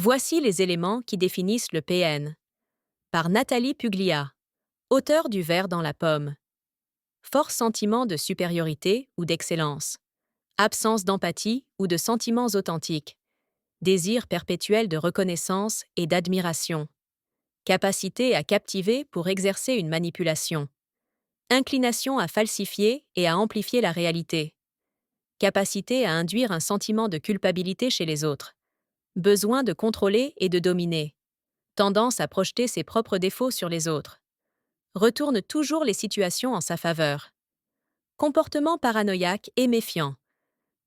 Voici les éléments qui définissent le PN. Par Nathalie Puglia, auteure du Ver dans la pomme. Fort sentiment de supériorité ou d'excellence. Absence d'empathie ou de sentiments authentiques. Désir perpétuel de reconnaissance et d'admiration. Capacité à captiver pour exercer une manipulation. Inclination à falsifier et à amplifier la réalité. Capacité à induire un sentiment de culpabilité chez les autres. Besoin de contrôler et de dominer. Tendance à projeter ses propres défauts sur les autres. Retourne toujours les situations en sa faveur. Comportement paranoïaque et méfiant.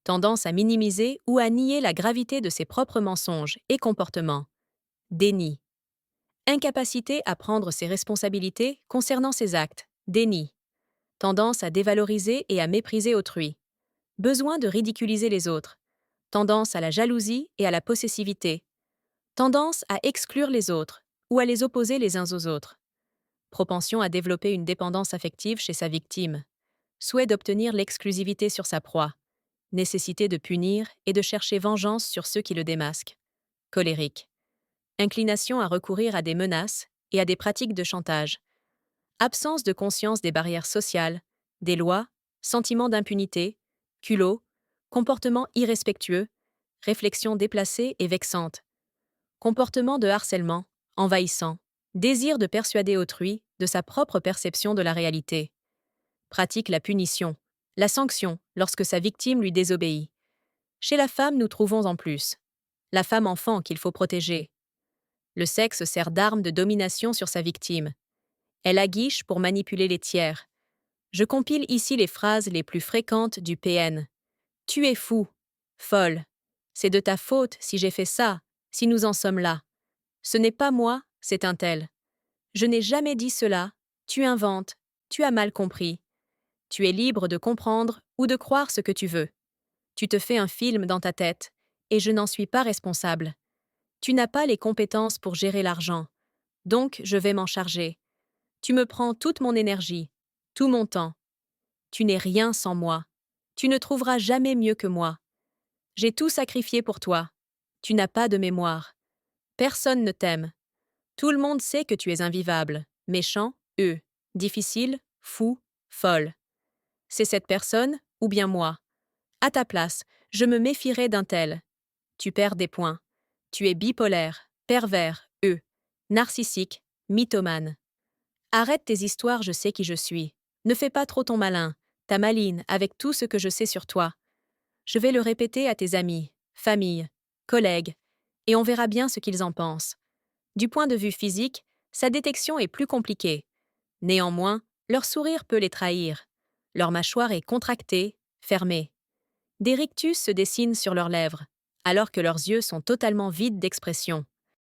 Tendance à minimiser ou à nier la gravité de ses propres mensonges et comportements. Déni. Incapacité à prendre ses responsabilités concernant ses actes. Déni. Tendance à dévaloriser et à mépriser autrui. Besoin de ridiculiser les autres. Tendance à la jalousie et à la possessivité. Tendance à exclure les autres ou à les opposer les uns aux autres. Propension à développer une dépendance affective chez sa victime. Souhait d'obtenir l'exclusivité sur sa proie. Nécessité de punir et de chercher vengeance sur ceux qui le démasquent. Colérique. Inclination à recourir à des menaces et à des pratiques de chantage. Absence de conscience des barrières sociales, des lois, sentiment d'impunité, culot, comportement irrespectueux, réflexion déplacée et vexante. Comportement de harcèlement, envahissant, désir de persuader autrui de sa propre perception de la réalité. Pratique la punition, la sanction lorsque sa victime lui désobéit. Chez la femme, nous trouvons en plus la femme enfant qu'il faut protéger. Le sexe sert d'arme de domination sur sa victime. Elle aguiche pour manipuler les tiers. Je compile ici les phrases les plus fréquentes du PN. Tu es fou, folle. C'est de ta faute si j'ai fait ça, si nous en sommes là. Ce n'est pas moi, c'est un tel. Je n'ai jamais dit cela, tu inventes, tu as mal compris. Tu es libre de comprendre ou de croire ce que tu veux. Tu te fais un film dans ta tête, et je n'en suis pas responsable. Tu n'as pas les compétences pour gérer l'argent, donc je vais m'en charger. Tu me prends toute mon énergie, tout mon temps. Tu n'es rien sans moi. Tu ne trouveras jamais mieux que moi. J'ai tout sacrifié pour toi. Tu n'as pas de mémoire. Personne ne t'aime. Tout le monde sait que tu es invivable, méchant, difficile, fou, folle. C'est cette personne, ou bien moi. À ta place, je me méfierais d'un tel. Tu perds des points. Tu es bipolaire, pervers, narcissique, mythomane. Arrête tes histoires, je sais qui je suis. Ne fais pas trop ton malin, ta maline, avec tout ce que je sais sur toi. Je vais le répéter à tes amis, famille, collègues, et on verra bien ce qu'ils en pensent. Du point de vue physique, sa détection est plus compliquée. Néanmoins, leur sourire peut les trahir. Leur mâchoire est contractée, fermée. Des rictus se dessinent sur leurs lèvres, alors que leurs yeux sont totalement vides d'expression.